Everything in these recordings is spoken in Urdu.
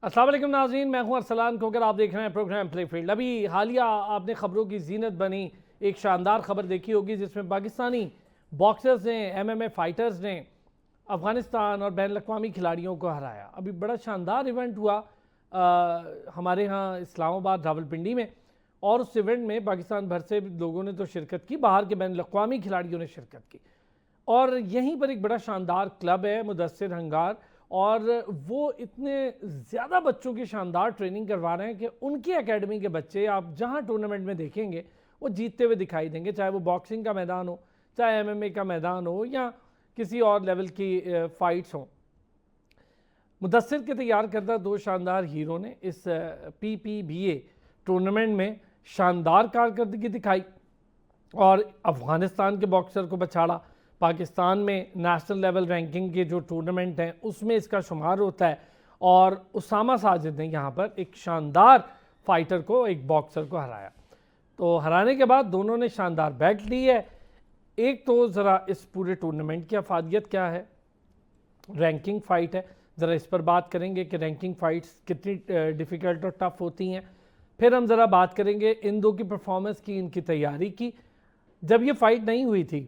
السلام علیکم ناظرین، میں ہوں ارسلان کھوکر، آپ دیکھ رہے ہیں پروگرام پلے فیلڈ۔ ابھی حالیہ آپ نے خبروں کی زینت بنی ایک شاندار خبر دیکھی ہوگی جس میں پاکستانی باکسرز نے MMA فائٹرز نے افغانستان اور بین الاقوامی کھلاڑیوں کو ہرایا۔ ابھی بڑا شاندار ایونٹ ہوا ہمارے ہاں اسلام آباد راولپنڈی میں، اور اس ایونٹ میں پاکستان بھر سے لوگوں نے تو شرکت کی، باہر کے بین الاقوامی کھلاڑیوں نے شرکت کی، اور یہیں پر ایک بڑا شاندار کلب ہے مدثر ہنگار، اور وہ اتنے زیادہ بچوں کی شاندار ٹریننگ کروا رہے ہیں کہ ان کی اکیڈمی کے بچے آپ جہاں ٹورنامنٹ میں دیکھیں گے وہ جیتتے ہوئے دکھائی دیں گے، چاہے وہ باکسنگ کا میدان ہو، چاہے MMA کا میدان ہو، یا کسی اور لیول کی فائٹس ہوں۔ مدثر کے تیار کردہ دو شاندار ہیرو نے اس PPBA ٹورنامنٹ میں شاندار کارکردگی دکھائی اور افغانستان کے باکسر کو بچھاڑا۔ پاکستان میں نیشنل لیول رینکنگ کے جو ٹورنامنٹ ہیں اس میں اس کا شمار ہوتا ہے، اور اسامہ ساجد نے یہاں پر ایک شاندار فائٹر کو، ایک باکسر کو ہرایا۔ تو ہرانے کے بعد دونوں نے شاندار بیلٹ لی ہے۔ ایک تو ذرا اس پورے ٹورنامنٹ کی افادیت کیا ہے، رینکنگ فائٹ ہے، ذرا اس پر بات کریں گے کہ رینکنگ فائٹس کتنی ڈیفیکلٹ اور ٹف ہوتی ہیں۔ پھر ہم ذرا بات کریں گے ان دو کی پرفارمنس کی، ان کی تیاری کی۔ جب یہ فائٹ نہیں ہوئی تھی،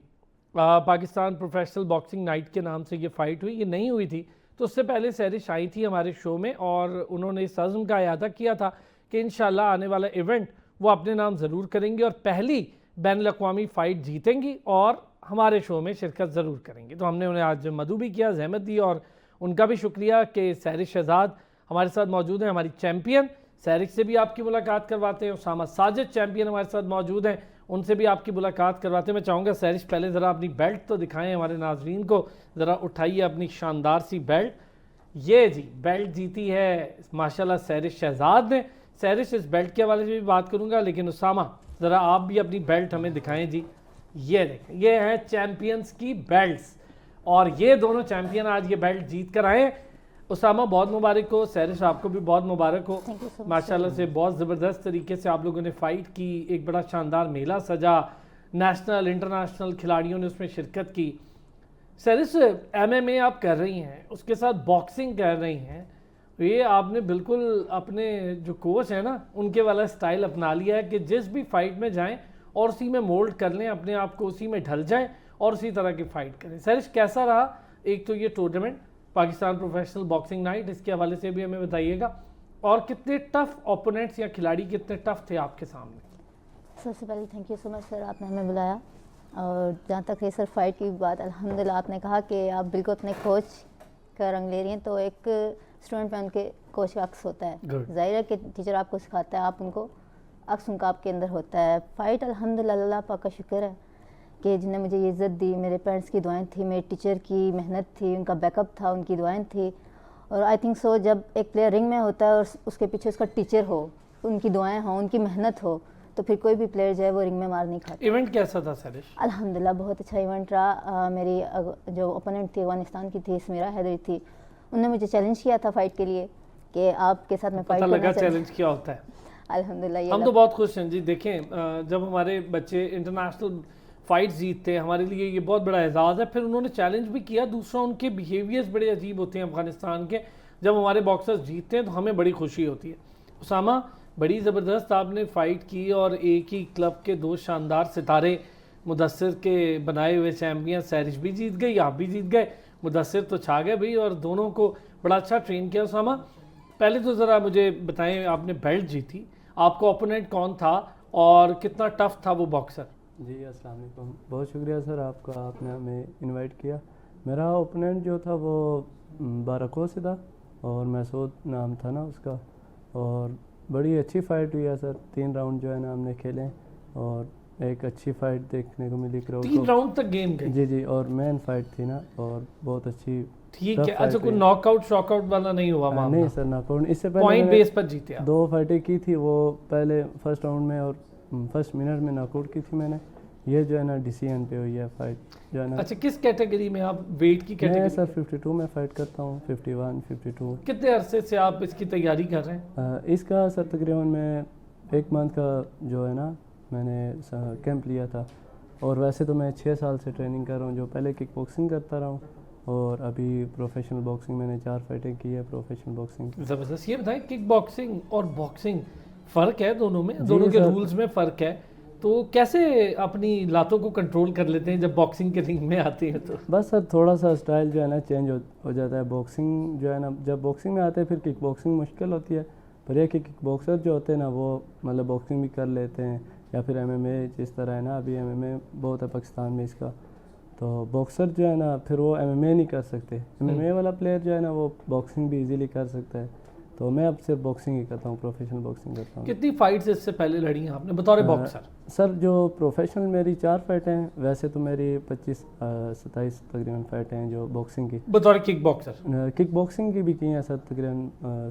پاکستان پروفیشنل باکسنگ نائٹ کے نام سے یہ فائٹ ہوئی، یہ نہیں ہوئی تھی تو اس سے پہلے سہرش آئی تھی ہمارے شو میں، اور انہوں نے اس عزم کا اعادہ کیا تھا کہ انشاءاللہ آنے والا ایونٹ وہ اپنے نام ضرور کریں گے اور پہلی بین الاقوامی فائٹ جیتیں گی اور ہمارے شو میں شرکت ضرور کریں گے۔ تو ہم نے انہیں آج مدعو بھی کیا، زحمت دی، اور ان کا بھی شکریہ کہ سہرش شہزاد ہمارے ساتھ موجود ہیں، ہماری چیمپئن۔ سہرش سے بھی آپ کی ملاقات کرواتے ہیں، اسامہ ساجد چیمپئن ہمارے ساتھ موجود ہیں، ان سے بھی آپ کی ملاقات کرواتے ہیں۔ میں چاہوں گا سہرش پہلے ذرا اپنی بیلٹ تو دکھائیں ہمارے ناظرین کو، ذرا اٹھائیے اپنی شاندار سی بیلٹ۔ یہ جی بیلٹ جیتی ہے ماشاءاللہ سہرش شہزاد نے۔ سہرش اس بیلٹ کے حوالے سے بھی بات کروں گا، لیکن اسامہ ذرا آپ بھی اپنی بیلٹ ہمیں دکھائیں جی۔ یہ دیکھیں، یہ ہیں چیمپئنز کی بیلٹس، اور یہ دونوں چیمپئن آج یہ بیلٹ جیت کر آئے۔ اسامہ بہت مبارک ہو، سہرش آپ کو بھی بہت مبارک ہو، ماشاءاللہ سے بہت زبردست طریقے سے آپ لوگوں نے فائٹ کی، ایک بڑا شاندار میلہ سجا، نیشنل انٹرنیشنل کھلاڑیوں نے اس میں شرکت کی۔ سہرش MMA آپ کر رہی ہیں، اس کے ساتھ باکسنگ کر رہی ہیں، یہ آپ نے بالکل اپنے جو کوچ ہیں نا ان کے والا سٹائل اپنا لیا ہے کہ جس بھی فائٹ میں جائیں اور اسی میں مولڈ کر لیں اپنے آپ کو، اسی میں ڈھل جائیں اور اسی طرح کی فائٹ کریں۔ سہرش کیسا رہا ایک تو یہ tournament Pakistan professional boxing night, اس کے حوالے سے بھی ہمیں بتائیے گا، اور کتنے ٹف اوپوننٹس یا کھلاڑی کتنے ٹف تھے آپ کے سامنے؟ سب سے پہلے تھینک یو سو مچ سر، آپ نے ہمیں بلایا۔ اور جہاں تک ہے سر فائٹ کی بات، الحمدللہ آپ نے کہا کہ آپ بالکل اپنے کوچ کا رنگ لے رہی ہیں، تو ایک اسٹوڈنٹ میں ان کے کوچ کا عکس ہوتا ہے، ظاہر ہے کہ ٹیچر آپ کو سکھاتا ہے، آپ ان کو عکس ان کا آپ کے اندر ہوتا ہے۔ فائٹ الحمدللہ اللہ پاک کا شکر ہے کہ جن نے مجھے یہ عزت دی، میرے پیرنٹس کی دعائیں تھیں، میرے ٹیچر کی محنت تھی، ان کا بیک اپ تھا، ان کی دعائیں تھی، اور آئی تھنک سو جب ایک پلیئر رنگ میں ہوتا ہے اور اس کے پیچھے اس کا ٹیچر ہو، ان کی دعائیں ہوں، ان کی محنت ہو، تو پھر کوئی بھی پلیئر جو ہے وہ رنگ میں مار نہیں کھاتا۔ ایونٹ کیسا تھا سہرش؟ الحمدللہ بہت اچھا ایونٹ رہا۔ میری جو اوپوننٹ تھی افغانستان کی تھی، سمیرا حیدری تھی، انہوں نے مجھے چیلنج کیا تھا فائٹ کے لیے کہ آپ کے ساتھ میں فائٹ کرنا لگا چیلنج کیا ہوتا ہے؟ الحمدللہ ہم تو بہت خوش ہیں جی۔ دیکھیں جب ہمارے بچے انٹرنیشنل فائٹ جیتتے ہیں ہمارے لیے یہ بہت بڑا اعزاز ہے۔ پھر انہوں نے چیلنج بھی کیا، دوسرا ان کے بیہیویئرز بڑے عجیب ہوتے ہیں افغانستان کے، جب ہمارے باکسرز جیتتے ہیں تو ہمیں بڑی خوشی ہوتی ہے۔ اسامہ بڑی زبردست آپ نے فائٹ کی، اور ایک ہی کلب کے دو شاندار ستارے، مدثر کے بنائے ہوئے چیمپئن، سہرش بھی جیت گئی، آپ بھی جیت گئے، مدثر تو چھا گئے بھائی، اور دونوں کو بڑا اچھا ٹرین کیا۔ اسامہ پہلے تو ذرا مجھے بتائیں، آپ نے بیلٹ جیتی، آپ کو اوپوننٹ کون تھا اور کتنا ٹف تھا وہ باکسر؟ جی السلام علیکم، بہت شکریہ سر آپ کا، آپ نے ہمیں انوائٹ کیا۔ میرا اوپوننٹ جو تھا وہ بارکو سے تھا، اور مسعود نام تھا نا اس کا، اور بڑی اچھی فائٹ ہوئی ہے سر، 3 راؤنڈ جو ہے نا ہم نے کھیلے، اور ایک اچھی فائٹ دیکھنے کو ملی کراؤڈ کو۔ 3 راؤنڈ تک گیم گئی؟ جی جی، اور مین فائٹ تھی نا، اور بہت اچھی۔ ٹھیک ہے، اچھا کوئی ناک آؤٹ شاک آؤٹ والا نہیں ہوا معاملہ؟ نہیں سر، ناک آؤٹ، اس سے پہلے پوائنٹ بیس پر جیتے آپ؟ 2 فائٹیں کی تھی، وہ پہلے فرسٹ راؤنڈ میں اور فرسٹ منٹ میں ناک آؤٹ کی تھی میں نے، یہ جو ہے نا ڈیسیژن پہ ہوئی ہے فائٹ جو ہے نا۔ اچھا کس کیٹیگری میں آپ ویٹ کی کیٹیگری؟ میں سر 52 میں فائٹ کرتا ہوں، 51 52۔ کتنے عرصے سے آپ اس کی تیاری کر رہے ہیں؟ اس کا سر تقریباً میں 1 منتھ کا جو ہے نا میں نے کیمپ لیا تھا، اور ویسے تو میں 6 سال سے ٹریننگ کر رہا ہوں، جو پہلے کک باکسنگ کرتا رہا ہوں، اور ابھی پروفیشنل باکسنگ میں نے 4 فائٹیں کی ہے پروفیشنل باکسنگ. زبردست. یہ بتائیں کک باکسنگ اور باکسنگ فرق ہے دونوں میں, دونوں کے رولز میں فرق ہے, تو کیسے اپنی لاتوں کو کنٹرول کر لیتے ہیں جب باکسنگ کے رنگ میں آتے ہیں؟ تو بس سر تھوڑا سا اسٹائل جو ہے نا چینج ہو جاتا ہے. باکسنگ جو ہے نا جب باکسنگ میں آتے ہیں پھر کک باکسنگ مشکل ہوتی ہے, پر یہ کہ کک باکسر جو ہوتے ہیں نا وہ مطلب باکسنگ بھی کر لیتے ہیں, یا پھر MMA جس طرح ہے نا, ابھی MMA بہت ہے پاکستان میں اس کا, تو باکسر جو ہے نا پھر وہ MMA نہیں کر سکتے. MMA والا پلیئر جو ہے نا وہ باکسنگ بھی ایزیلی کر سکتا ہے, تو میں اب صرف باکسنگ ہی کرتا ہوں, پروفیشنل باکسنگ کرتا ہوں. کتنی فائٹس اس سے پہلے لڑی ہیں آپ نے بطور باکسر؟ سر جو پروفیشنل میری 4 فائٹیں ہیں, ویسے تو میری 25-27 تقریباً فائٹیں ہیں جو باکسنگ کی. بطور کک باکسر؟ کک باکسنگ کی بھی کی ہیں سر, تقریباً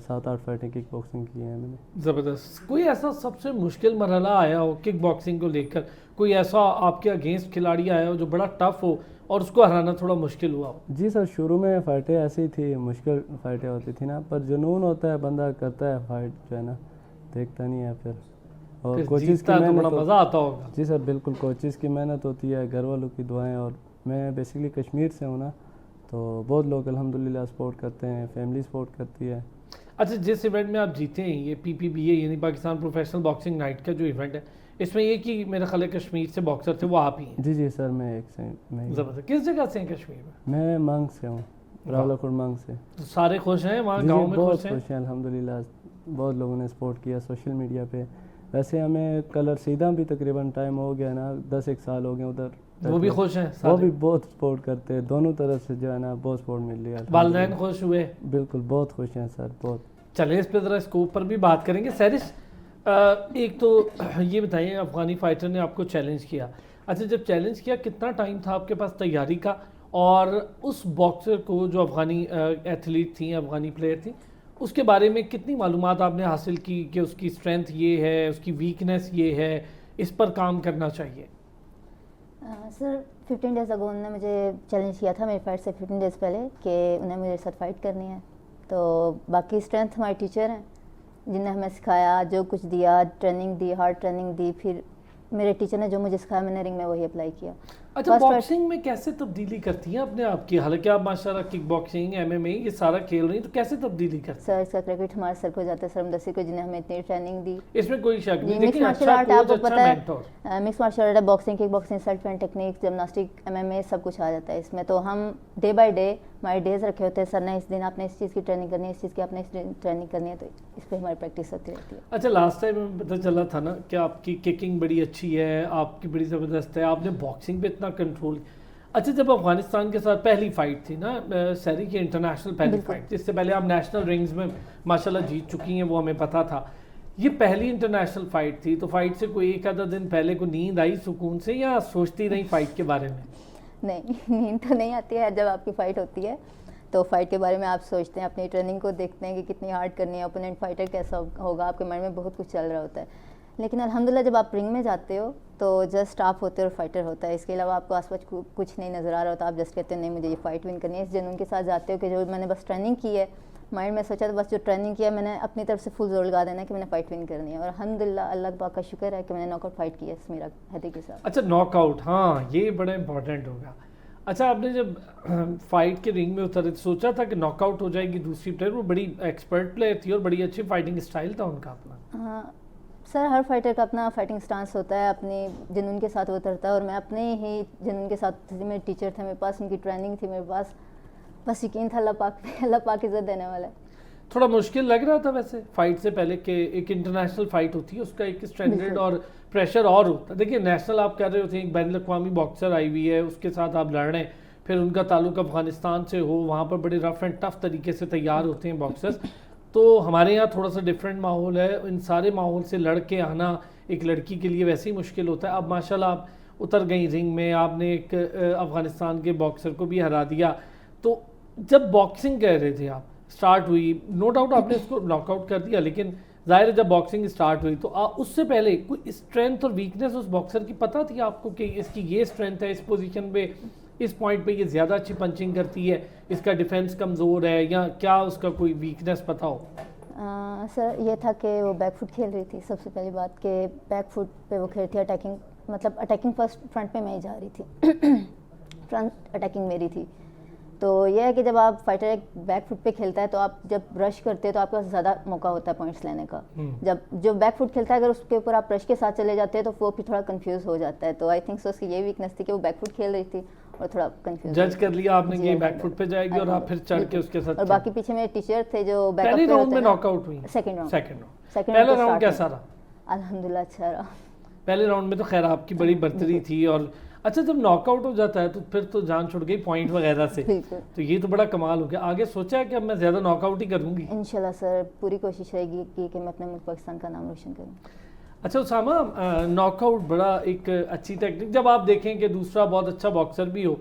7-8 فائٹیں کک باکسنگ کی ہیں میں نے. زبردست. کوئی ایسا سب سے مشکل مرحلہ آیا ہو کک باکسنگ کو لے کر, کوئی ایسا آپ کے اگینسٹ کھلاڑی آیا ہو جو بڑا ٹف ہو اور اس کو ہرانا تھوڑا مشکل ہوا ہو؟ جی سر, شروع میں فائٹیں ایسی تھی, مشکل فائٹیں ہوتی تھی نا, پر جنون ہوتا ہے, بندہ کرتا ہے فائٹ جو ہے نا, دیکھتا نہیں ہے پھر. اور کوچز کی محنت, بڑا مزہ آتا ہوگا. جی سر بالکل, کوچز کی محنت ہوتی ہے, گھر والوں کی دعائیں, اور میں بیسیکلی کشمیر سے ہوں نا, تو بہت لوگ الحمدللہ سپورٹ کرتے ہیں, فیملی سپورٹ کرتی ہے. اچھا, جس ایونٹ میں آپ جیتے ہیں یہ PPBA یعنی پاکستان پروفیشنل باکسنگ نائٹ کا جو ایونٹ ہے, اس میں یہ کہ میرا خیال ہے کشمیر سے باکسر تھے وہ آپ ہی ہیں؟ جی سر, میں ایک سے زبردست. کس جگہ سے ہیں کشمیر میں؟ میں مانگ سے ہوں, راولاکوٹ مانگ سے. تو سارے خوش ہیں وہاں گاؤں میں؟ بہت خوش ہیں الحمدللہ, بہت لوگوں نے سپورٹ کیا سوشل میڈیا پہ. ویسے ہمیں کلر سیدھا بھی تقریباً ٹائم ہو گیا نا, 10-1 سال ہو گئے ادھر. وہ بھی خوش ہیں؟ وہ بھی بہت سپورٹ کرتے ہیں, دونوں طرف سے جو ہے نا بہت سپورٹ مل رہی ہے. والدین خوش ہوئے؟ بالکل بہت خوش ہیں سر, بہت. چلیں اس پہ ذرا اسکوپ پر بھی بات کریں گے. سیرس, ایک تو یہ بتائیں افغانی فائٹر نے آپ کو چیلنج کیا, اچھا جب چیلنج کیا کتنا ٹائم تھا آپ کے پاس تیاری کا, اور اس باکسر کو جو افغانی ایتھلیٹ تھیں, افغانی پلیئر تھیں, اس کے بارے میں کتنی معلومات آپ نے حاصل کی کہ اس کی اسٹرینتھ یہ ہے, اس کی ویکنیس یہ ہے, اس پر کام کرنا چاہیے؟ سر 15 ڈیز اگو انہوں نے مجھے چیلنج کیا تھا میری فائٹ سے 15 ڈیز پہلے کہ انہیں میرے ساتھ فائٹ کرنی ہے. تو باقی اسٹرینتھ ہمارے ٹیچر ہیں جن نے ہمیں سکھایا, جو کچھ دیا, ٹریننگ دی, ہارڈ ٹریننگ دی, پھر میرے ٹیچر نے جو مجھے سکھایا میں نے رنگ میں وہی اپلائی کیا. اچھا, باکسنگ میں کیسے تبدیلی کرتی ہیں اپنے آپ کی, حالانکہ آپ ماشاءاللہ کک باکسنگ MMA یہ سارا کھیل رہی ہیں, تو کیسے تبدیلی کرتی ہیں؟ سر اس کا کریڈٹ ہمارے سر کو جاتا ہے, سر مدثر کو, جنہیں ہمیں اتنی ٹریننگ دی. اس میں کوئی شک نہیں, مکس مارشل آرٹ آپ کو پتہ ہے, مکس مارشل آرٹ ہے, boxing, kick boxing, self defence techniques, gymnastic, MMA سب کچھ آ جاتا ہے اس میں. تو ہم ڈے بائی ڈے ہمارے ڈیز رکھے ہوتے ہیں, سر نے اس دن آپ نے اس چیز کی ٹریننگ کرنی ہے, اس چیز کی آپ نے ٹریننگ کرنی ہے, تو اس پہ ہماری پریکٹس ہوتی رہتی ہے. اچھا, لاسٹ ٹائم ہمیں پتہ چلا تھا نا کہ آپ کی ککنگ بڑی اچھی ہے, آپ کی بڑی زبردست ہے, آپ نے باکسنگ پہ اتنا کنٹرول. اچھا, جب افغانستان کے ساتھ پہلی فائٹ تھی نا سیری کی, انٹرنیشنل پہلی فائٹ, جس سے پہلے آپ نیشنل رنگز میں ماشاءاللہ جیت چکی ہیں, وہ ہمیں پتہ تھا, یہ پہلی انٹرنیشنل فائٹ تھی, تو فائٹ سے کوئی ایک آدھا دن پہلے کو نیند آئی سکون سے, یا سوچتی رہی فائٹ کے بارے میں؟ نہیں, نیند تو نہیں آتی ہے جب آپ کی فائٹ ہوتی ہے, تو فائٹ کے بارے میں آپ سوچتے ہیں, اپنی ٹریننگ کو دیکھتے ہیں کہ کتنی ہارڈ کرنی ہے, اوپوننٹ فائٹر کیسا ہوگا, آپ کے مائنڈ میں بہت کچھ چل رہا ہوتا ہے. لیکن الحمدللہ جب آپ رنگ میں جاتے ہو تو جسٹ آپ ہوتے ہو اور فائٹر ہوتا ہے, اس کے علاوہ آپ کو آس پاس کچھ نہیں نظر آ رہا ہوتا, آپ جسٹ کہتے ہیں نہیں مجھے یہ فائٹ ون کرنی ہے, اس جنون کے ساتھ جاتے ہو کہ جو میں نے بس ٹریننگ کی ہے, مائنڈ میں سوچا تو بس جو ٹریننگ کیا میں نے اپنی طرف سے فل زور لگا دینا کہ میں نے فائٹ ون کرنی ہے, اور الحمدللہ اللہ پاک کا شکر ہے کہ میں نے ناک آؤٹ فائٹ کی ہے میرا ہیدی کے ساتھ. اچھا, ناک آؤٹ, ہاں یہ بڑا امپورٹنٹ ہوگا. اچھا, آپ نے جب فائٹ کے رنگ میں اترے سوچا تھا کہ ناک آؤٹ ہو جائے گی دوسری پلیئر, وہ بڑی ایکسپرٹ پلیئر تھی اور بڑی اچھی فائٹنگ اسٹائل تھا ان کا اپنا. ہاں سر, ہر فائٹر کا اپنا فائٹنگ سٹانس ہوتا ہے, اپنی جنون کے ساتھ وہ اترتا ہے, اور میں اپنے ہی جنون کے ساتھ تھی, میرے ٹیچر تھے میرے پاس, ان کی ٹریننگ تھی میرے پاس, بس یقین تھا اللہ پاک پہ, اللہ پاک عزت دینے والا ہے. تھوڑا مشکل لگ رہا تھا ویسے فائٹ سے پہلے کہ ایک انٹرنیشنل فائٹ ہوتی ہے, اس کا ایک اسٹینڈرڈ اور پریشر اور ہوتا ہے. دیکھیے نیشنل آپ کر رہے ہوتے ہیں, ایک بین الاقوامی باکسر آئی ہوئی ہے, اس کے ساتھ آپ لڑ رہے ہیں, پھر ان کا تعلق افغانستان سے ہو, وہاں پر بڑے رف اینڈ ٹف طریقے سے تیار ہوتے ہیں باکسرز. تو ہمارے یہاں تھوڑا سا ڈفرینٹ ماحول ہے, ان سارے ماحول سے لڑ کے آنا ایک لڑکی کے لیے ویسے ہی مشکل ہوتا ہے. اب ماشاءاللہ آپ اتر گئی رنگ میں, آپ نے ایک افغانستان کے باکسر کو بھی ہرا دیا. تو جب باکسنگ کہہ رہے تھے آپ اسٹارٹ ہوئی, نو ڈاؤٹ آپ نے اس کو ناک آؤٹ کر دیا, لیکن ظاہر ہے جب باکسنگ اسٹارٹ ہوئی تو اس سے پہلے کوئی اسٹرینتھ اور ویکنیس اس باکسر کی پتہ تھی آپ کو کہ اس کی یہ اسٹرینتھ ہے, اس پوزیشن پہ اس پوائنٹ پہ یہ زیادہ اچھی پنچنگ کرتی ہے, اس کا ڈیفینس کمزور ہے, یا کیا اس کا کوئی ویکنیس پتہ ہو؟ سر یہ تھا کہ وہ بیک فٹ کھیل رہی تھی, سب سے پہلی بات کہ بیک فٹ پہ وہ کھیل تھی, اٹیکنگ مطلب اٹیکنگ فرسٹ فرنٹ پہ میں ہی جا رہی تھی, فرنٹ اٹیکنگ میری تھی. تو یہ ہے کہ جب آپ فائٹر ایک بیک فٹ پہ کھیلتا ہے تو آپ جب رش کرتے ہیں تو آپ کے پاس زیادہ موقع ہوتا ہے پوائنٹس لینے کا. جب جو بیک فٹ کھیلتا ہے اگر اس کے اوپر آپ رش کے ساتھ چلے جاتے ہیں تو وہ پھر تھوڑا کنفیوز ہو جاتا ہے. تو آئی تھنک سو اس کی یہ ویکنیس تھی کہ وہ بیک فٹ کھیل رہی تھی اور تھوڑا کنفیوز جج کر لیا آپ نے کہ بیک فٹ پہ جائے گی اور آپ پھر چڑھ کے اس کے ساتھ. اور باقی پیچھے میرے ٹیچر تھے جو بیک اپ پہلے پہ راؤنڈ میں ہوتے ہیں. ناک آؤٹ ہوئی. سیکنڈ پہلا راؤنڈ کیسا رہا؟ الحمدللہ اچھا رہا. پہلے راؤنڈ میں تو خیر آپ کی بڑی برتری تھی. اور اچھا جب ناک آؤٹ ہو جاتا ہے تو پھر تو جان چھوڑ گئی پوائنٹ وغیرہ سے, تو یہ تو بڑا کمال ہو گیا. آگے سوچا ہے کہ اب میں زیادہ ناک آؤٹ ہی کروں گی؟ انشاءاللہ سر پوری کوشش رہے گی کہ میں اپنے ملک پاکستان کا نام روشن کروں. اچھا اسامہ, ناک آؤٹ بڑا ایک اچھی ٹیکنیک. جب آپ دیکھیں کہ دوسرا بہت اچھا باکسر بھی ہو,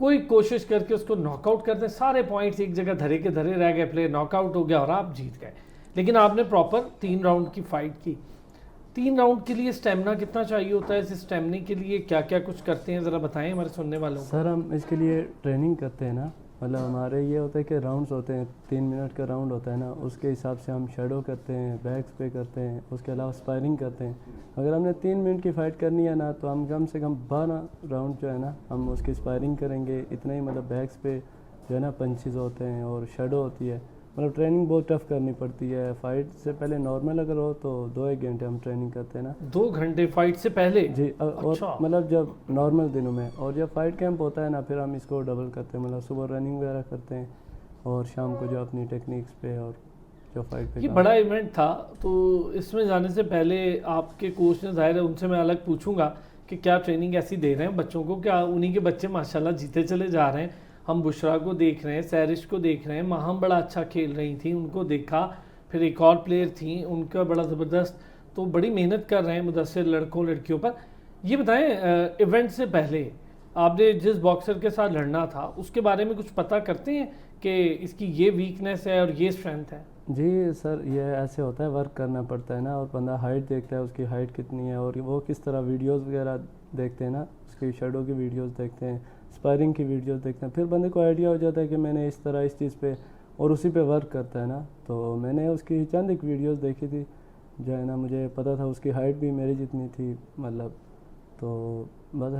کوئی کوشش کر کے اس کو ناک آؤٹ کرتے ہیں, سارے پوائنٹس ایک جگہ دھرے کے دھرے رہ گئے, پلیئر ناک آؤٹ ہو گیا اور آپ جیت گئے. لیکن آپ نے پراپر 3 راؤنڈ کی فائٹ کی. 3 راؤنڈ کے لیے اسٹیمنا کتنا چاہیے ہوتا ہے؟ اس اسٹیمنے کے لیے کیا کیا کچھ کرتے ہیں, ذرا بتائیں ہمارے سننے والوں کو. سر ہم اس کے لیے ٹریننگ کرتے ہیں نا, مطلب ہمارے یہ ہوتا ہے کہ راؤنڈز ہوتے ہیں, 3 منٹ کا راؤنڈ ہوتا ہے نا, اس کے حساب سے ہم شیڈو کرتے ہیں, بیکس پہ کرتے ہیں, اس کے علاوہ اسپائرنگ کرتے ہیں. اگر ہم نے 3 منٹ کی فائٹ کرنی ہے نا تو ہم کم سے کم 12 راؤنڈ جو ہے نا ہم اس کی اسپائرنگ کریں گے. اتنا ہی مطلب بیکس پہ جو ہے نا پنچز ہوتے ہیں اور شیڈو ہوتی ہے. مطلب ٹریننگ بہت ٹف کرنی پڑتی ہے. فائٹ سے پہلے نارمل اگر ہو تو 2-1 گھنٹے ہم ٹریننگ کرتے ہیں نا. 2 گھنٹے فائٹ سے پہلے؟ جی. اور مطلب جب نارمل دنوں میں, اور جب فائٹ کیمپ ہوتا ہے نا پھر ہم اس کو ڈبل کرتے ہیں. مطلب صبح رننگ وغیرہ کرتے ہیں اور شام کو جو اپنی ٹیکنیکس پہ اور جو فائٹ پہ. یہ بڑا ایونٹ تھا, تو اس میں جانے سے پہلے آپ کے کوچ نے, ظاہر ہے ان سے میں الگ پوچھوں گا کہ کیا ٹریننگ ایسی دے رہے ہیں بچوں کو, کیا انہی کے بچے ماشاءاللہ جیتے چلے جا رہے ہیں. ہم بشرا کو دیکھ رہے ہیں, سیرش کو دیکھ رہے ہیں, ماہم بڑا اچھا کھیل رہی تھیں, ان کو دیکھا. پھر ایک اور پلیئر تھیں, ان کا بڑا زبردست, تو بڑی محنت کر رہے ہیں مدثر لڑکوں لڑکیوں پر. یہ بتائیں ایونٹ سے پہلے آپ نے جس باکسر کے ساتھ لڑنا تھا اس کے بارے میں کچھ پتہ کرتے ہیں کہ اس کی یہ ویکنیس ہے اور یہ اسٹرینتھ ہے؟ جی سر, یہ ایسے ہوتا ہے, ورک کرنا پڑتا ہے نا, اور بندہ ہائٹ دیکھتا ہے اس کی ہائٹ کتنی ہے, اور وہ کس طرح ویڈیوز وغیرہ دیکھتے ہیں نا, اس کی شیڈو کی ویڈیوز دیکھتے ہیں, اسپائرنگ کی ویڈیوز دیکھتے ہیں. پھر بندے کو آئیڈیا ہو جاتا ہے کہ میں نے اس طرح اس چیز پہ, اور اسی پہ ورک کرتا ہے نا. تو میں نے اس کی چند ایک ویڈیوز دیکھی تھی, جو ہے نا مجھے پتہ تھا اس کی ہائٹ بھی میری جتنی تھی مطلب. تو بس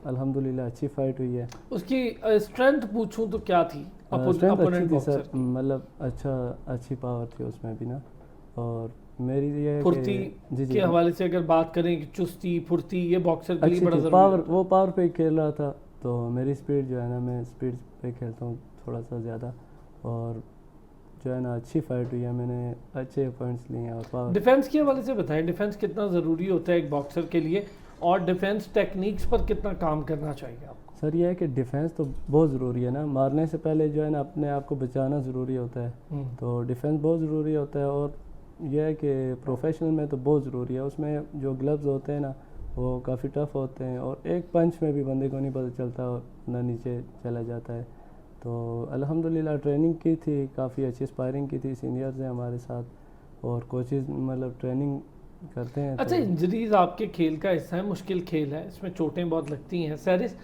الحمدللہ اچھی فائٹ ہوئی ہے. اس کی اسٹرینتھ پوچھوں تو کیا تھی؟ اسٹرینتھ اچھی تھی سر, مطلب اچھی پاور تھی اس میں بھی نا. اور میری یہ پھرتی کے حوالے سے اگر بات کریں کہ چستی پھرتی, یہ باکسر کے لیے بڑا ضروری ہے. وہ پاور پہ کھیل رہا تھا, تو میری سپیڈ جو ہے نا, میں سپیڈ پہ کھیلتا ہوں تھوڑا سا زیادہ, اور جو ہے نا اچھی فائٹ ہوئی ہے, میں نے اچھے پوائنٹس لیے ہیں. اور پاور ڈیفینس کے حوالے سے بتائیں, ڈیفینس کتنا ضروری ہوتا ہے ایک باکسر کے لیے, اور ڈیفینس ٹیکنیکس پر کتنا کام کرنا چاہیے آپ کو؟ سر یہ ہے کہ ڈیفینس تو بہت ضروری ہے نا, مارنے سے پہلے جو ہے نا اپنے آپ کو بچانا ضروری ہوتا ہے. تو ڈیفینس بہت ضروری ہوتا ہے, اور یہ ہے کہ پروفیشنل میں تو بہت ضروری ہے. اس میں جو گلوز ہوتے ہیں نا وہ کافی ٹف ہوتے ہیں, اور ایک پنچ میں بھی بندے کو نہیں پتہ چلتا اور نہ نیچے چلا جاتا ہے. تو الحمدللہ ٹریننگ کی تھی, کافی اچھی اسپائرنگ کی تھی, سینئرز ہیں ہمارے ساتھ, اور کوچز مطلب ٹریننگ کرتے ہیں. اچھا, انجریز آپ کے کھیل کا حصہ ہے, مشکل کھیل ہے, اس میں چوٹیں بہت لگتی ہیں. سیرس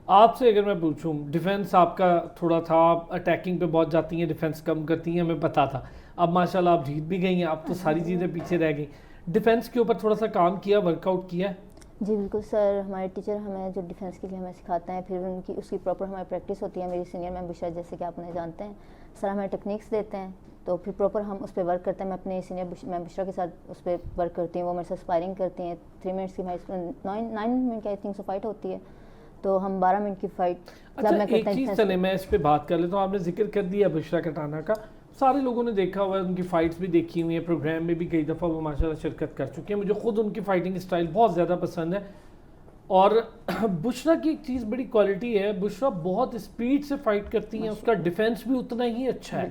آپ سے اگر میں پوچھوں, ڈیفینس آپ کا تھوڑا تھا, آپ اٹیکنگ پہ بہت جاتی ہیں, ڈیفینس کم کرتی ہیں, ہمیں پتہ تھا. اب ماشاءاللہ آپ جیت بھی گئی ہیں, اب تو ساری چیزیں پیچھے رہ گئیں. ڈیفینس کے اوپر تھوڑا سا کام کیا, ورک آؤٹ کیا ہے؟ جی بالکل سر, ہمارے ٹیچر ہمیں جو ڈیفینس کے لیے ہمیں سکھاتے ہیں, پھر ان کی اس کی پراپر ہماری پریکٹس ہوتی ہے. میری سینئر میم بشرا, جیسے کہ آپ انہیں جانتے ہیں سر, ہمیں ٹیکنیکس دیتے ہیں, تو پھر پراپر ہم اس پہ ورک کرتے ہیں. میں اپنے سینئر میم بشرا کے ساتھ اس پہ ورک کرتی ہوں, وہ میرے ساتھ اسپائرنگ کرتی ہیں. 3 منٹس کی ہماری 9 منٹ کی آئی تھنک سو فائٹ ہوتی ہے, تو ہم 12 منٹ کی فائٹ کلب میں کرتے ہیں. ایک چیز چلے میں اس پہ بات کر لیتا ہوں, آپ نے ذکر کر دیا بشرا کٹانہ کا, سارے لوگوں نے دیکھا ہوا ہے, ان کی فائٹس بھی دیکھی ہوئی ہیں, پروگرام میں بھی کئی دفعہ وہ ماشاءاللہ شرکت کر چکے ہیں. مجھے خود ان کی فائٹنگ اسٹائل بہت زیادہ پسند ہے. اور بشرا کی ایک چیز بڑی کوالٹی ہے, بشرا بہت اسپیڈ سے فائٹ کرتی ہیں, اس کا ڈیفینس بھی اتنا ہی اچھا ہے.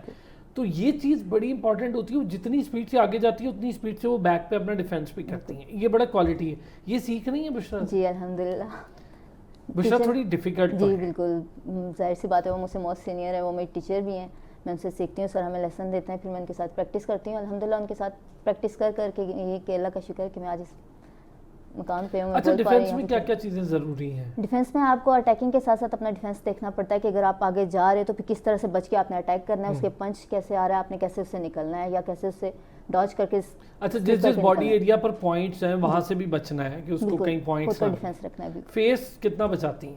تو یہ چیز بڑی امپورٹنٹ ہوتی ہے, وہ جتنی اسپیڈ سے آگے جاتی ہے اتنی اسپیڈ سے وہ بیک پہ اپنا ڈیفینس بھی کرتی ہیں. یہ بڑا کوالٹی ہے, یہ سیکھ رہی ہیں بشرا؟ جی الحمدللہ. بشرا تھوڑی ڈیفیکلٹ جی بالکل, ظاہر سی بات ہے, وہ مجھ سے بہت سینئر ہے, وہ میری ٹیچر بھی ہیں, میں ان سے سیکھتی ہوں. سر ہمیں لیسن دیتے ہیں, پھر میں ان کے ساتھ پریکٹس کرتی ہوں. الحمدللہ ان کے ساتھ پریکٹس کر کے یہ کہ اللہ کا شکر ہے کہ میں آج اس مقام پہ ہوں. اچھا, ڈیفینس میں کیا کیا چیزیں ضروری ہیں؟ ڈیفینس میں آپ کو اٹیکنگ کے ساتھ ساتھ اپنا ڈیفینس دیکھنا پڑتا ہے کہ اگر آپ آگے جا رہے تو پھر کس طرح سے بچ کے آپ نے اٹیک کرنا ہے, اس کے پنچ کیسے آ رہا ہے, آپ نے کیسے اس سے نکلنا ہے, یا کیسے اس سے ڈاج کر کے. اچھا, جس باڈی ایریا پر پوائنٹس ہیں وہاں سے بھی بچنا ہے کہ اس کو کہیں پوائنٹس کا ڈیفینس رکھنا ہے. فیس کتنا بچاتی ہیں؟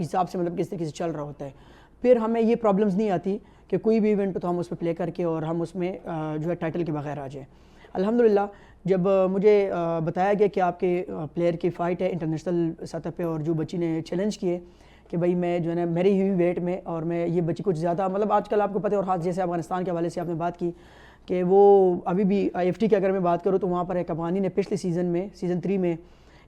حساب سے مطلب کس طریقے سے چل رہا ہوتا ہے. پھر ہمیں یہ پرابلمز نہیں آتی کہ کوئی بھی ایونٹ تو ہم اس پہ پلے کر کے اور ہم اس میں جو ہے ٹائٹل کے بغیر آ جائیں. الحمدللہ جب مجھے بتایا گیا کہ آپ کے پلیئر کی فائٹ ہے انٹرنیشنل سطح پہ, اور جو بچی نے چیلنج کیے کہ بھائی میں جو ہے نا میری ہوئی ویٹ میں, اور میں یہ بچی کچھ زیادہ مطلب آج کل آپ کو پتہ ہے, اور خاص جیسے افغانستان کے حوالے سے آپ نے بات کی کہ وہ ابھی بھی آئی ایف ٹی کی اگر میں بات کروں تو وہاں پر ایک افغانی نے پچھلے سیزن میں سیزن 3 میں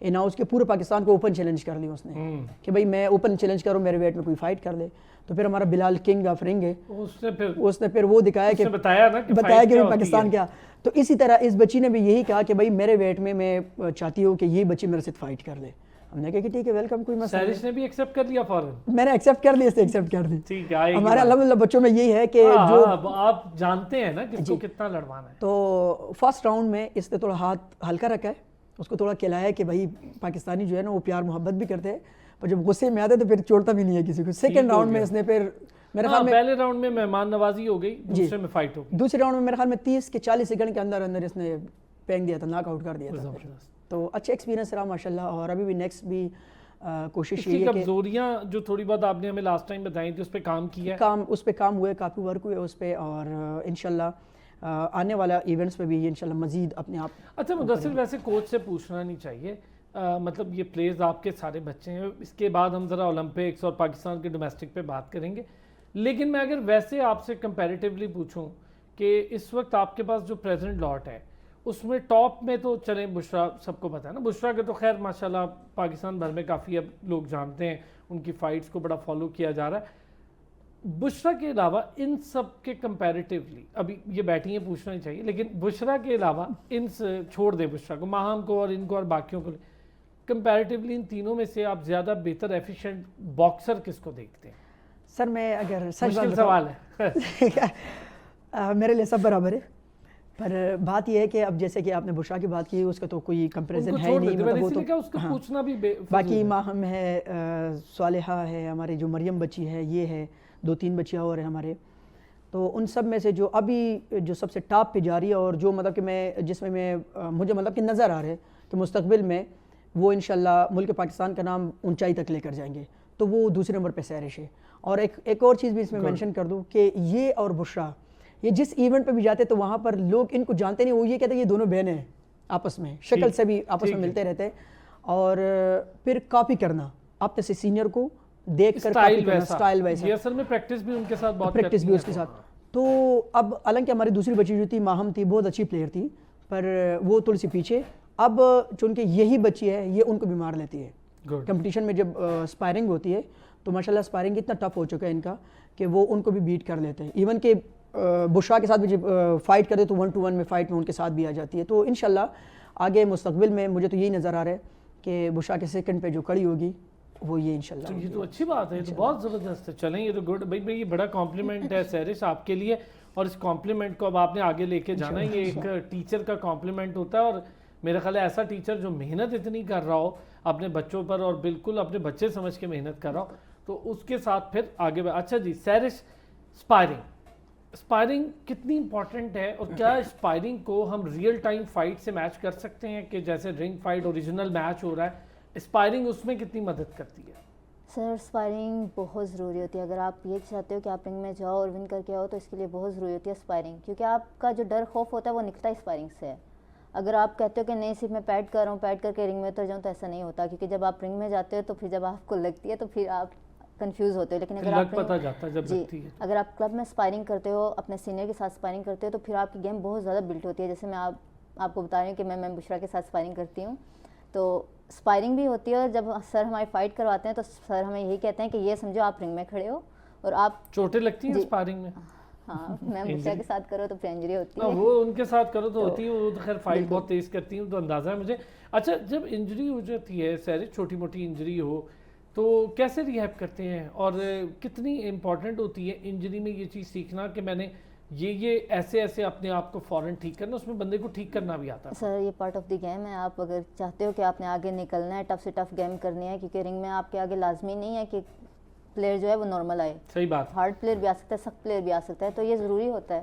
اناؤنس کے پورے پاکستان کو اوپن چیلنج کر لی اس نے کہ بھائی میں اوپن چیلنج کروں, میرے ویٹ میں کوئی فائٹ کر لے. تو پھر ہمارا بلال کنگ آف رنگ ہے, اس نے پھر وہ دکھایا کہ بتایا کہ پاکستان کیا. تو اسی طرح اس بچی نے بھی یہی کہا کہ بھائی میرے ویٹ میں چاہتی ہوں کہ یہ بچی میرے ساتھ فائٹ کر لے. ہم نے کہا کہ ٹھیک ہے ویلکم, کوئی مسئلہ نہیں. سیرش نے بھی ایکسیپٹ کر لیا فوراً, میں نے ایکسیپٹ کر لی, اس نے ایکسیپٹ کر دی. ٹھیک ہے, ہمارے الحمدللہ بچوں میں یہی ہے کہ جو آپ جانتے ہیں نا کس کو کتنا لڑوانا ہے. تو فرسٹ راؤنڈ میں اس نے تھوڑا ہاتھ ہلکا رکھا ہے, اس کو تھوڑا کھلایا کہ بھائی پاکستانی جو ہے نا وہ پیار محبت بھی کرتے ہیں, پر جب غصے میں آتے تو پھر چھوڑتا بھی نہیں ہے کسی کو. سیکنڈ راؤنڈ میں اس نے پھر میرے خیال میں پہلے راؤنڈ میں مہمان نوازی ہو گئی, دوسرے میں فائٹ ہو گئی. دوسرے راؤنڈ میں میرے خیال میں 30 کے 40 سیکنڈ کے اندر اس نے پینگ دیا تھا, ناک آؤٹ کر دیا تھا. تو اچھا ایکسپیرینس رہا ماشاءاللہ, اور ابھی بھی نیکسٹ بھی کوشش یہ ہے کہ کمزوریاں جو تھوڑی بہت آپ نے ہمیں لاسٹ ٹائم بتائی تھی اس پہ کام کیا ہے, اس پہ کام ہوئے, کافی ورک ہوئے اس پہ, اور انشاءاللہ آنے والا ایونٹس پہ بھی یہ انشاءاللہ مزید اپنے آپ. اچھا مدثر, ویسے کوچ سے پوچھنا نہیں چاہیے, مطلب یہ پلیئرز آپ کے سارے بچے ہیں, اس کے بعد ہم ذرا اولمپکس اور پاکستان کے ڈومیسٹک پہ بات کریں گے, لیکن میں اگر ویسے آپ سے کمپیریٹیولی پوچھوں کہ اس وقت آپ کے پاس جو پریزنٹ لاٹ ہے اس میں ٹاپ میں تو چلیں بشرا, سب کو پتہ ہے نا بشرا کے, تو خیر ماشاءاللہ پاکستان بھر میں کافی اب لوگ جانتے ہیں, ان کی فائٹس کو بڑا فالو کیا جا رہا ہے. بشرا کے علاوہ ان سب کے کمپیریٹیولی, ابھی یہ بیٹھی ہیں پوچھنا ہی چاہیے, لیکن بشرا کے علاوہ ان سے چھوڑ دیں بشرا کو, ماہم کو اور ان کو اور باقیوں کو, کمپیریٹیولی ان تینوں میں سے آپ زیادہ بہتر ایفیشینٹ باکسر کس کو دیکھتے ہیں؟ سر میں اگر مشکل سوال ہے میرے لیے سب برابر ہے, پر بات یہ ہے کہ اب جیسے کہ آپ نے بشرا کی بات کی, اس کا تو کوئی کمپیریزن ہے نہیں, مطلب وہ تو باقی ماہم ہے, صالحہ ہے, ہماری جو مریم بچی ہے, یہ ہے, 2-3 بچیاں اور ہیں ہمارے. تو ان سب میں سے جو ابھی جو سب سے ٹاپ پہ جا رہی ہے, اور جو مطلب کہ میں جس میں مجھے مطلب کہ نظر آ رہا ہے کہ مستقبل میں وہ انشاءاللہ ملک پاکستان کا نام اونچائی تک لے کر جائیں گے, تو وہ دوسرے نمبر پہ سیرش ہے. اور ایک اور چیز بھی اس میں مینشن کر دوں کہ یہ اور بشرا یہ جس ایونٹ پہ بھی جاتے تو وہاں پر لوگ ان کو جانتے نہیں, وہ یہ کہتے ہیں یہ دونوں بہنیں ہیں, آپس میں شکل سے بھی آپس میں ملتے رہتے, اور پھر کاپی کرنا اپنے سے سینئر کو دیکھ کر کاپی کرنا, سٹائل ویسا. یہ اصل میں پریکٹس بھی ان کے ساتھ بہت پریکٹس بھی اس کے ساتھ. تو اب حالانکہ ہماری دوسری بچی جو تھی ماہم تھی, بہت اچھی پلیئر تھی, پر وہ تھوڑی سی پیچھے. اب چونکہ یہی بچی ہے, یہ ان کو بھی مار لیتی ہے کمپٹیشن میں. جب اسپائرنگ ہوتی ہے تو ماشاءاللہ اسپائرنگ اتنا ٹف ہو چکا ہے ان کا کہ وہ ان کو بھی بیٹ کر لیتے ہیں. ایون کہ بشرا کے ساتھ بھی جب فائٹ کرتے تو 1-to-1 میں فائٹ میں ان کے ساتھ بھی آ جاتی ہے. تو انشاءاللہ آگے مستقبل میں مجھے تو یہی نظر آ رہا ہے کہ بشرا کے سیکنڈ پہ جو کڑی ہوگی وہ یہ انشاءاللہ. یہ تو اچھی بات ہے, یہ تو بہت زبردست ہے. چلیں یہ تو گڈ بھائی, یہ بڑا کمپلیمنٹ ہے سیرش آپ کے لیے, اور اس کمپلیمنٹ کو اب آپ نے آگے لے کے جانا ہے. یہ ایک ٹیچر کا کمپلیمنٹ ہوتا ہے, اور میرا خیال ہے ایسا ٹیچر جو محنت اتنی کر رہا ہو اپنے بچوں پر, اور بالکل اپنے بچے سمجھ کے محنت کر رہا ہو, تو اس کے ساتھ پھر آگے. اچھا جی سیرش, اسپائرنگ کتنی امپورٹنٹ ہے, اور کیا اسپائرنگ کو ہم ریئل ٹائم فائٹ سے میچ کر سکتے ہیں کہ جیسے رنگ فائٹ اوریجنل میچ ہو رہا ہے, اسپائرنگ اس میں کتنی مدد کرتی ہے؟ سر اسپائرنگ بہت ضروری ہوتی ہے. اگر آپ یہ چاہتے ہو کہ آپ رنگ میں جاؤ اور ون کر کے آؤ تو اس کے لیے بہت ضروری ہوتی ہے اسپائرنگ, کیونکہ آپ کا جو ڈر خوف ہوتا ہے وہ نکلتا ہے اسپائرنگ سے. اگر آپ کہتے ہو کہ نہیں صرف میں پیڈ کر رہا ہوں, پیڈ کر کے رنگ میں اتر جاؤں, تو ایسا نہیں ہوتا, کیونکہ جب آپ رنگ میں جاتے ہو تو پھر جب آپ کو لگتی ہے تو پھر آپ کنفیوز ہوتے ہو. لیکن اگر آپ پتہ جاتا ہے جب لگتی ہے, اگر آپ کلب میں اسپائرنگ کرتے ہو, اپنے سینئر کے ساتھ اسپائرنگ کرتے ہو, تو پھر آپ کی گیم بہت زیادہ بلٹ ہوتی ہے. جیسے میں آپ کو بتا رہی ہوں کہ میں بشرا کے ساتھ اسپائرنگ کرتی ہوں, تو اسپائرنگ بھی ہوتی ہے. اور جب سر ہماری فائٹ کرواتے ہیں تو سر ہمیں یہی کہتے ہیں کہ یہ سمجھو آپ رنگ میں کھڑے ہو اور آپ چوٹیں لگتی ہیں اسپائرنگ میں. ہاں, میں بشرا کے ساتھ کرو تو پھر انجری ہوتی ہے. وہ ان کے ساتھ کرو تو ہوتی ہے, وہ تو خیر فائٹ بہت تیز کرتی ہیں, تو اندازہ ہے مجھے. اچھا جب انجری ہو جاتی ہے سیرش, چھوٹی موٹی انجری ہو, تو کیسے ریہیب کرتے ہیں, اور کتنی امپورٹنٹ ہوتی ہے انجری میں یہ چیز سیکھنا کہ میں نے یہ ایسے اپنے آپ کو فوراً ٹھیک کرنا, اس میں بندے کو ٹھیک کرنا بھی آتا ہے. سر یہ پارٹ آف دی گیم ہے. آپ اگر چاہتے ہو کہ آپ نے آگے نکلنا ہے, ٹف سے ٹف گیم کرنی ہے, کیونکہ رنگ میں آپ کے آگے لازمی نہیں ہے کہ پلیئر جو ہے وہ نارمل آئے. صحیح بات, ہارڈ پلیئر بھی آ سکتا ہے, سخت پلیئر بھی آ سکتا ہے, تو یہ ضروری ہوتا ہے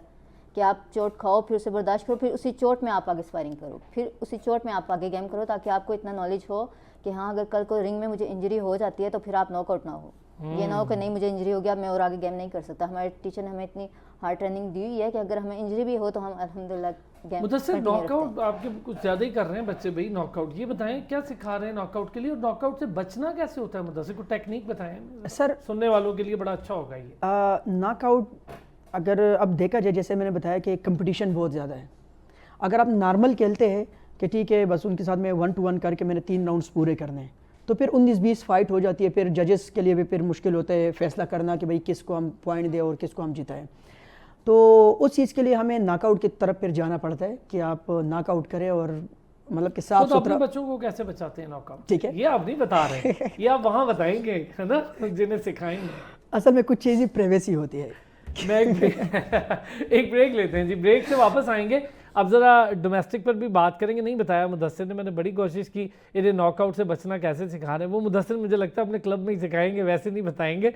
کہ آپ چوٹ کھاؤ پھر اسے برداشت کرو, پھر اسی چوٹ میں آپ آگے اسپائرنگ کرو, پھر اسی چوٹ میں آپ آگے گیم کرو, تاکہ آپ کو اتنا نالج ہو کہ ہاں اگر کل کو رنگ میں مجھے انجری ہو جاتی ہے تو پھر آپ ناک آؤٹ نہ ہو. یہ نہ ہو کہ نہیں مجھے انجری ہو گیا میں اور آگے گیم نہیں کر سکتا. ہمارے ٹیچر نے ہمیں اتنی ہارڈ ٹریننگ دی ہوئی ہے کہ اگر ہمیں انجری بھی ہو تو ہم الحمدللہ گیم مدثر ناک آؤٹ آپ کے کچھ زیادہ ہی کر رہے ہیں بچے بھائی, ناک آؤٹ یہ بتائیں کیا سکھا رہے ہیں ناک آؤٹ کے لیے, اور ناک آؤٹ سے بچنا کیسے ہوتا ہے مدثر, کو ٹیکنیک بتائیں سر. سننے والوں کے لیے بڑا اچھا ہوگا یہ. ناک آؤٹ اگر اب دیکھا جائے جیسے میں نے بتایا کہ کمپٹیشن بہت زیادہ ہے. اگر آپ نارمل کھیلتے ہیں کہ ٹھیک ہے بس ان کے ساتھ میں 1-2-1 کر کے میں نے 3 راؤنڈس پورے کرنے ہیں, تو پھر 19-20 فائٹ ہو جاتی ہے. پھر ججز کے لیے بھی پھر مشکل ہوتا ہے فیصلہ کرنا کہ بھئی کس کو ہم پوائنٹ دیں اور کس کو ہم جتائیں. تو اس چیز کے لیے ہمیں ناک آؤٹ کی طرف پھر جانا پڑتا ہے کہ آپ ناک آؤٹ کریں, اور مطلب کہ صاف خود ستھرا. اپنے بچوں کو کیسے بچاتے ہیں ناک آؤٹ, ٹھیک ہے, یہ آپ نہیں بتا رہے, یہ آپ وہاں بتائیں گے ہے نا, جنہیں سکھائیں گے. اصل میں کچھ چیزیں پریویسی ہوتی ہے. میں ایک بریک لیتے ہیں جی, بریک سے واپس آئیں گے. اب ذرا ڈومیسٹک پر بھی بات کریں گے. نہیں بتایا مدثر نے, میں نے بڑی کوشش کی انہیں ناک آؤٹ سے بچنا کیسے سکھا رہے ہیں, وہ مدثر مجھے لگتا ہے اپنے کلب میں ہی سکھائیں گے, ویسے نہیں بتائیں گے.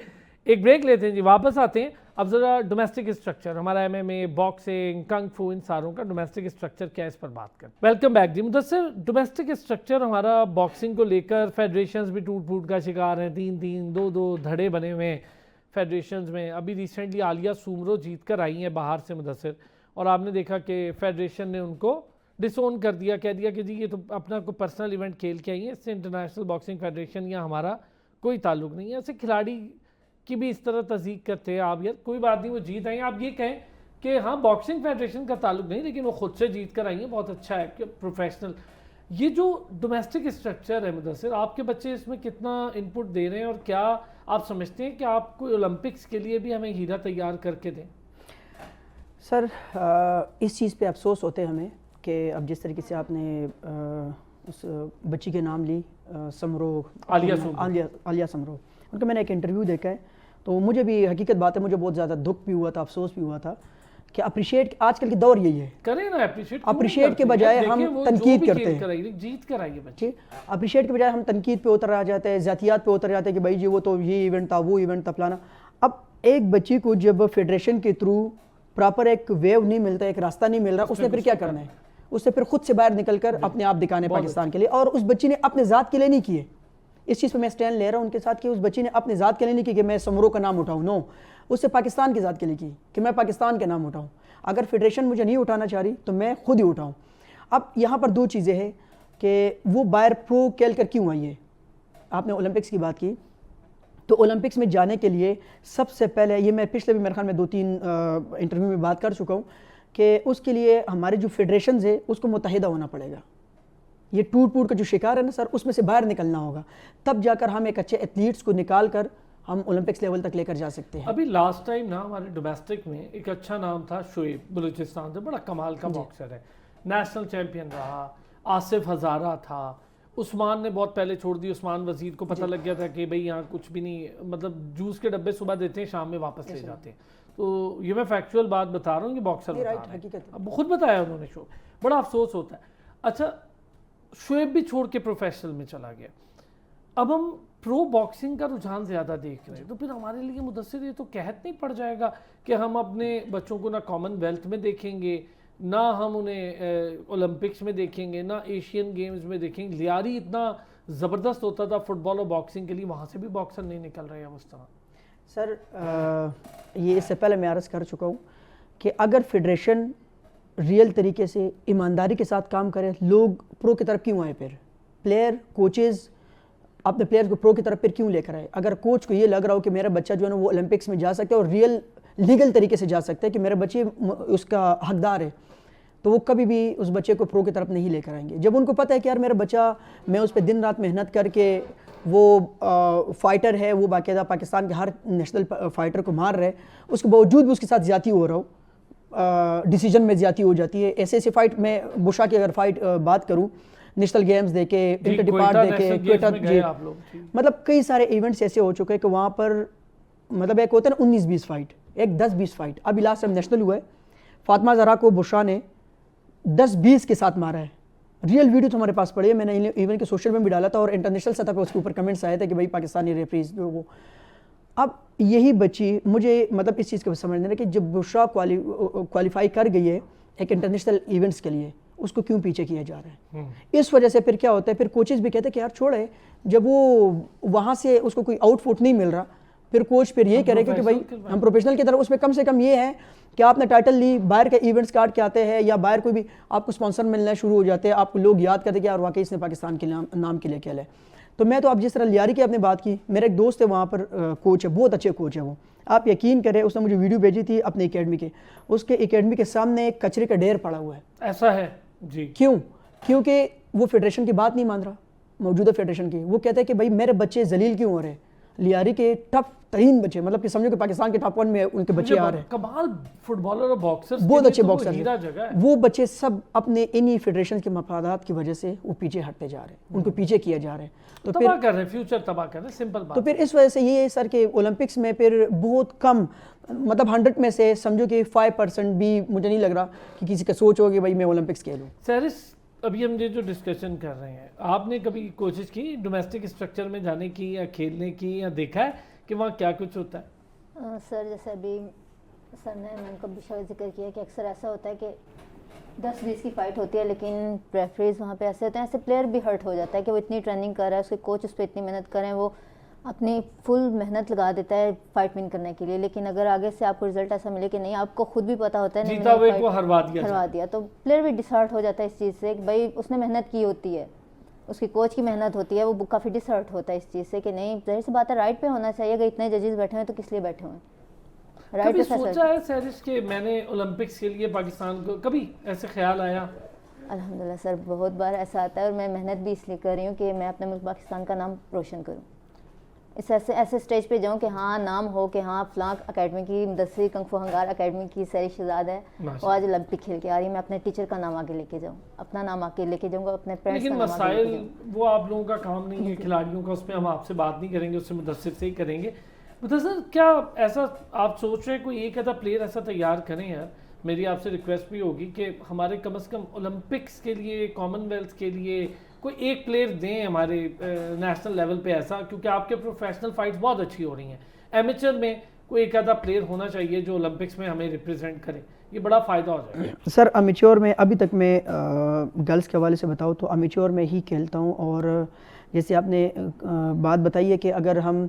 ایک بریک لیتے ہیں جی, واپس آتے ہیں. اب ذرا ڈومیسٹک اسٹرکچر ہمارا MMA, باکسنگ, کنگ فو, ان ساروں کا ڈومیسٹک اسٹرکچر کیا ہے اس پر بات کریں. ویلکم بیک جی. مدثر ڈومیسٹک اسٹرکچر ہمارا باکسنگ کو لے کر فیڈریشنز بھی ٹوٹ پھوٹ کا شکار ہیں, 3-3, 2-2 دھڑے بنے ہوئے ہیں فیڈریشنز میں. ابھی ریسنٹلی عالیہ سومرو جیت کر آئی ہیں باہر سے مدثر, اور آپ نے دیکھا کہ فیڈریشن نے ان کو ڈس اون کر دیا, کہہ دیا کہ جی یہ تو اپنا کوئی پرسنل ایونٹ کھیل کے آئی ہیں, اس سے انٹرنیشنل باکسنگ فیڈریشن یا ہمارا کوئی تعلق نہیں ہے. ایسے کھلاڑی کی بھی اس طرح تصدیق کرتے ہیں آپ, یار کوئی بات نہیں وہ جیت آئی ہیں. آپ یہ کہیں کہ ہاں باکسنگ فیڈریشن کا تعلق نہیں, لیکن وہ خود سے جیت کر آئی ہیں, بہت اچھا ہے کہ پروفیشنل. یہ جو ڈومیسٹک اسٹرکچر ہے مدثر, آپ کے بچے اس میں کتنا ان پٹ دے رہے ہیں, اور کیا آپ سمجھتے ہیں کہ آپ کو اولمپکس کے لیے بھی ہمیں ہیرا تیار کر کے دیں؟ سر اس چیز پہ افسوس ہوتے ہیں ہمیں کہ اب جس طریقے سے آپ نے اس بچی کے نام لی سمرو, عالیہ سمرو, ان کا میں نے ایک انٹرویو دیکھا ہے, تو مجھے بھی حقیقت بات ہے مجھے بہت زیادہ دکھ بھی ہوا تھا, افسوس بھی ہوا تھا کہ اپریشیٹ, آج کل کی دور یہی ہے, کریں نا اپریشیٹ کے بجائے ہم تنقید کرتے ہیں. جیت کر آئیے بچے, اپریشیٹ کے بجائے ہم تنقید پہ اتر آ جاتے ہیں, ذاتیات پہ اتر جاتے ہیں کہ بھائی جی وہ تو یہ ایونٹ تھا, وہ ایونٹ تھا, فلانا. اب ایک بچی کو جب فیڈریشن کے تھرو پراپر ایک ویو نہیں ملتا, ایک راستہ نہیں مل رہا, اس نے پھر کیا کرنا ہے, اس سے پھر خود سے باہر نکل کر اپنے آپ دکھانے پاکستان کے لیے. اور اس بچی نے اپنے ذات کے لیے نہیں کیے, اس چیز پہ میں اسٹینڈ لے رہا ہوں ان کے ساتھ کہ اس بچی نے اپنے ذات کے لیے نہیں کی کہ میں سمرو کا نام اٹھاؤں, نو, اس سے پاکستان کی ذات کے لیے کی کہ میں پاکستان کے نام اٹھاؤں. اگر فیڈریشن مجھے نہیں اٹھانا چاہ رہی تو میں خود ہی اٹھاؤں. اب یہاں پر 2 چیزیں ہیں کہ وہ باہر پرو کھیل کر کیوں آئی ہے. آپ نے اولمپکس کی بات کی, تو اولمپکس میں جانے کے لیے سب سے پہلے, یہ میں پچھلے بھی میرے خیال میں 2-3 انٹرویو میں بات کر چکا ہوں, کہ اس کے لیے ہمارے جو فیڈریشنز ہے اس کو متحدہ ہونا پڑے گا. یہ ٹوٹ پوٹ کا جو شکار ہے نا سر, اس میں سے باہر نکلنا ہوگا, تب جا کر ہم ایک اچھے ایتھلیٹس کو نکال کر ہم اولمپکس لیول تک لے کر جا سکتے ہیں. ابھی لاسٹ ٹائم نا ہمارے ڈومیسٹک میں ایک اچھا نام تھا شعیب, بلوچستان سے, بڑا کمال کا باکسر ہے, نیشنل چیمپئن رہا. آصف ہزارہ تھا, عثمان نے بہت پہلے چھوڑ دی, عثمان وزیر کو پتہ لگ گیا تھا کہ بھئی یہاں کچھ بھی نہیں, مطلب جوس کے ڈبے صبح دیتے ہیں شام میں واپس لے جاتے ہیں. تو یہ میں فیکچوئل بات بتا رہا ہوں, یہ باکسر بتا رہا ہے, اب خود بتایا انہوں نے, شو بڑا افسوس ہوتا ہے. اچھا شعیب بھی چھوڑ کے پروفیشنل میں چلا گیا, اب ہم پرو باکسنگ کا رجحان زیادہ دیکھ رہے ہیں, تو پھر ہمارے لیے مدثر یہ تو قحط نہیں پڑ جائے گا کہ ہم اپنے بچوں کو نہ کامن ویلتھ میں دیکھیں گے, نہ ہم انہیں اولمپکس میں دیکھیں گے, نہ ایشین گیمز میں دیکھیں گے. لیاری اتنا زبردست ہوتا تھا فٹ بال اور باکسنگ کے لیے, وہاں سے بھی باکسر نہیں نکل رہے ہیں اس طرح. سر یہ اس سے پہلے میں عرض کر چکا ہوں کہ اگر فیڈریشن ریئل طریقے سے ایمانداری کے ساتھ کام کرے, لوگ پرو کی طرف کیوں آئے, پھر پلیئر کوچز اپنے پلیئر کو پرو کی طرف پھر کیوں لے کر آئے. اگر کوچ کو یہ لگ رہا ہو کہ میرا بچہ جو ہے نا وہ اولمپکس میں جا سکتا ہے اور ریئل لیگل طریقے سے جا سکتا ہے کہ میرا بچے اس کا حقدار ہے, تو وہ کبھی بھی اس بچے کو پرو کی طرف نہیں لے کر آئیں گے. جب ان کو پتہ ہے کہ یار میرا بچہ, میں اس پہ دن رات محنت کر کے, وہ فائٹر ہے, وہ باقاعدہ پاکستان کے ہر نیشنل فائٹر کو مار رہے, اس کے باوجود بھی اس کے ساتھ زیادتی ہو رہا ہو, ڈیسیجن میں زیادتی ہو جاتی ہے. ایسے ایسے فائٹ, میں بشا کی اگر فائٹ بات کروں, نیشنل گیمز دیکھے, انٹر ڈپارٹ دیکھے, مطلب کئی سارے ایونٹس ایسے ہو چکے کہ وہاں پر مطلب ایک ہوتا ہے نا 19-20 فائٹ, ایک 10-20 فائٹ. ابھی لاسٹ ٹائم نیشنل ہوا ہے, فاطمہ زہرا کو بشا نے 10-20 کے ساتھ مارا ہے. ریئل ویڈیو تو ہمارے پاس پڑی ہے, میں نے ایون کے سوشل میں بھی ڈالا تھا, اور انٹرنیشنل سطح پہ اس کے اوپر کمنٹس آئے تھے کہ بھائی پاکستانی ریفریز وہ. اب یہی بچی مجھے مطلب اس چیز کو سمجھنے ہے کہ جب بشرا کوالیفائی کر گئی ہے ایک انٹرنیشنل ایونٹس کے لیے، اس کو کیوں پیچھے کیا جا رہا ہے؟ اس وجہ سے پھر کیا ہوتا ہے، پھر کوچز بھی کہتے ہیں کہ یار چھوڑے، جب وہ وہاں سے اس کو کوئی آؤٹ فٹ نہیں مل رہا، پھر کوچ پھر یہ کہہ رہے کہ بھائی ہم پروفیشنل کی طرف، اس میں کم سے کم یہ ہے کہ آپ نے ٹائٹل لی، باہر کے ایونٹس کاٹ کے آتے ہیں یا باہر کوئی بھی آپ کو اسپانسر ملنا شروع ہو جاتے ہیں، آپ کو لوگ یاد کرتے ہیں کہ یار واقعی اس نے پاکستان کے نام کے لیے کیا ہے۔ تو میں تو آپ جس طرح لیاری کی آپ نے بات کی، میرا ایک دوست ہے وہاں پر کوچ ہے، بہت اچھے کوچ ہے وہ، آپ یقین کریں اس نے مجھے ویڈیو بھیجی تھی اپنے اکیڈمی کے، اس کے اکیڈمی کے سامنے ایک کچرے کا ڈھیر پڑا ہوا ہے۔ ایسا ہے جی؟ کیونکہ وہ فیڈریشن کی بات نہیں مان رہا، موجودہ فیڈریشن کی، وہ کہتا ہے کہ بھائی میرے بچے ذلیل کیوں ہو رہے ہیں، لیاری کے ٹف ترین بچے، مطلب کہ سمجھو کہ پاکستان کے ٹاپ 1 میں ان کے بچے آ رہے ہیں، کمال فٹ بالر اور باکسرز، بہت اچھے باکسر ہیں، وہ بچے سب اپنے انہی فیڈریشن کے مفادات کی وجہ سے وہ پیچھے ہٹتے جا رہے ہیں، ان کو پیچھے کیا جا رہا ہے، تو پھر تباہ کر رہے ہیں، فیوچر تباہ کر رہے ہیں، سمپل بات۔ تو پھر اس وجہ سے یہ ہے سر کہ اولمپکس میں پھر بہت کم، مطلب 100 میں سے سمجھو کہ 5% بھی مجھے نہیں لگ رہا کہ کسی کا سوچ ہو کہ بھائی میں اولمپکس کھیلوں۔ سیرس، ابھی ہم یہ جو ڈسکشن کر رہے ہیں، آپ نے کبھی کوشش کی ڈومیسٹک اسٹرکچر میں جانے کی یا کھیلنے کی، یا دیکھا ہے کہ وہاں کیا کچھ ہوتا ہے؟ سر جیسے ابھی سر نے میں کو بھی شاید ذکر کیا کہ اکثر ایسا ہوتا ہے کہ 10-20 کی فائٹ ہوتی ہے، لیکن ریفریز وہاں پہ ایسے ہوتے ہیں، ایسے پلیئر بھی ہرٹ ہو جاتا ہے کہ وہ اتنی ٹریننگ کر رہا ہے، اس کے کوچ اس پہ اتنی محنت کر رہے ہیں، وہ اپنی فل محنت لگا دیتا ہے فائٹ ون کرنے کے لیے، لیکن اگر آگے سے آپ کو رزلٹ ایسا ملے کہ نہیں، آپ کو خود بھی پتا ہوتا ہے جیتا ہوئے کو ہروا دیا، تو پلیئر بھی ڈس ہارٹ ہو جاتا ہے اس چیز سے کہ بھائی اس نے محنت کی ہوتی ہے، اس کی کوچ کی محنت ہوتی ہے، وہ کافی ڈس ہارٹ ہوتا ہے اس چیز سے کہ نہیں، ظاہر سی بات ہے رائٹ پہ ہونا چاہیے، اگر اتنے ججز بیٹھے ہوئے تو کس لیے بیٹھے ہوئے ہیں؟ کبھی سوچا ہے سیرس کہ میں نے اولمپکس کے لیے پاکستان کو، کبھی ایسے خیال آیا؟ الحمدللہ سر بہت بار ایسا آتا ہے، اور میں محنت بھی اس لیے کر رہی ہوں کہ میں اپنے ملک پاکستان کا نام روشن کروں، اس ایسے اسٹیج پہ جاؤں کہ ہاں نام ہو کہ ہاں فلاں اکیڈمی کی مدثر کنگ فو ہنگار اکیڈمی کی سیری شہزاد ہے، وہ آج اولمپک کھیل کے آ رہی ہے، میں اپنے ٹیچر کا نام آگے لے کے جاؤں، اپنا نام آگے لے کے جاؤں گا، اپنے پیرنٹس کا لیکن نام آگے لے کے مسائل وہ آپ لوگوں کا کام نہیں ہے، کھلاڑیوں کا، اس پہ ہم آپ سے بات نہیں کریں گے، اس سے مدثر سے ہی کریں گے۔ مدثر، کیا ایسا آپ سوچ رہے ہیں کوئی ایک آدھا پلیئر ایسا تیار کریں؟ یار میری آپ سے ریکویسٹ بھی ہوگی کہ ہمارے کم از کم اولمپکس کے لیے، کامن ویلتھ کے لیے کوئی ایک پلیئر دیں ہمارے نیشنل لیول پہ ایسا، کیونکہ آپ کے پروفیشنل فائٹس بہت اچھی ہو رہی ہیں، ایمیچر میں کوئی ایک آدھا پلیئر ہونا چاہیے جو اولمپکس میں ہمیں ریپرزینٹ کرے، یہ بڑا فائدہ ہو جائے گا۔ سر امیچور میں ابھی تک میں گرلس کے حوالے سے بتاؤں تو امیچور میں ہی کھیلتا ہوں، اور جیسے آپ نے بات بتائی ہے کہ اگر ہم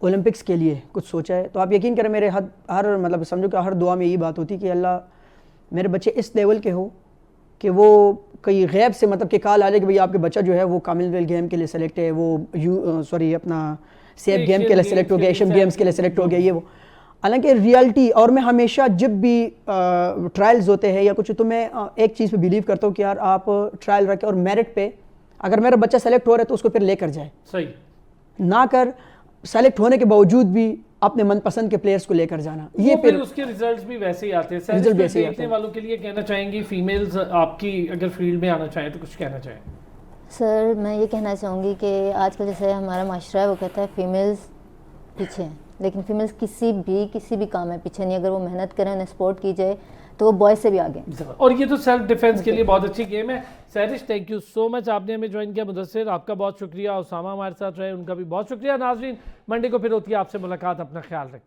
اولمپکس کے لیے کچھ سوچا ہے تو آپ یقین کریں میرے ہر مطلب سمجھو کہ ہر دعا میں یہی بات ہوتی کہ اللہ میرے بچے اس لیول کے ہو کہ وہ کئی غیب سے مطلب کہ کال آ جائے کہ بھئی آپ کے بچہ جو ہے وہ کامن ویلتھ گیم کے لیے سلیکٹ ہے، وہ اپنا سیف گیم کے لیے سلیکٹ ہو گیا، ایشین گیمز کے لیے سلیکٹ ہو گیا، یہ وہ، حالانکہ ریالٹی، اور میں ہمیشہ جب بھی ٹرائلز ہوتے ہیں یا کچھ تو میں ایک چیز پہ بیلیو کرتا ہوں کہ یار آپ ٹرائل رکھیں اور میرٹ پہ اگر میرا بچہ سلیکٹ ہو رہا ہے تو اس کو پھر لے کر جائے، صحیح نہ کر سلیکٹ ہونے کے باوجود بھی اپنے من پسند کے پلیئرز کو لے کر جانا، یہ پھر اس کے ریزلٹس بھی ویسے ہی آتے ہیں۔ رزلٹ ویسے ہی آتے دیکھنے والوں کے لیے کہنا چاہیں گی، فیمیلز آپ کی اگر فیلڈ میں آنا چاہیں تو کچھ کہنا چاہیں؟ سر میں یہ کہنا چاہوں گی کہ آج کل جیسے ہمارا معاشرہ ہے وہ کہتا ہے فیمیلز پیچھے ہیں، لیکن فیمیلز کسی بھی کام میں پیچھے نہیں، اگر وہ محنت کریں، انہیں سپورٹ کی جائے تو وہ بوائز سے بھی آگے، اور یہ تو سیلف ڈیفینس کے لیے بہت اچھی گیم ہے۔ سیرس، تھینک یو سو مچ، آپ نے ہمیں جوائن کیا۔ مدثر، آپ کا بہت شکریہ، اسامہ ہمارے ساتھ رہے، ان کا بھی بہت شکریہ۔ ناظرین، منڈے کو پھر ہوتی ہے آپ سے ملاقات، اپنا خیال رکھیں۔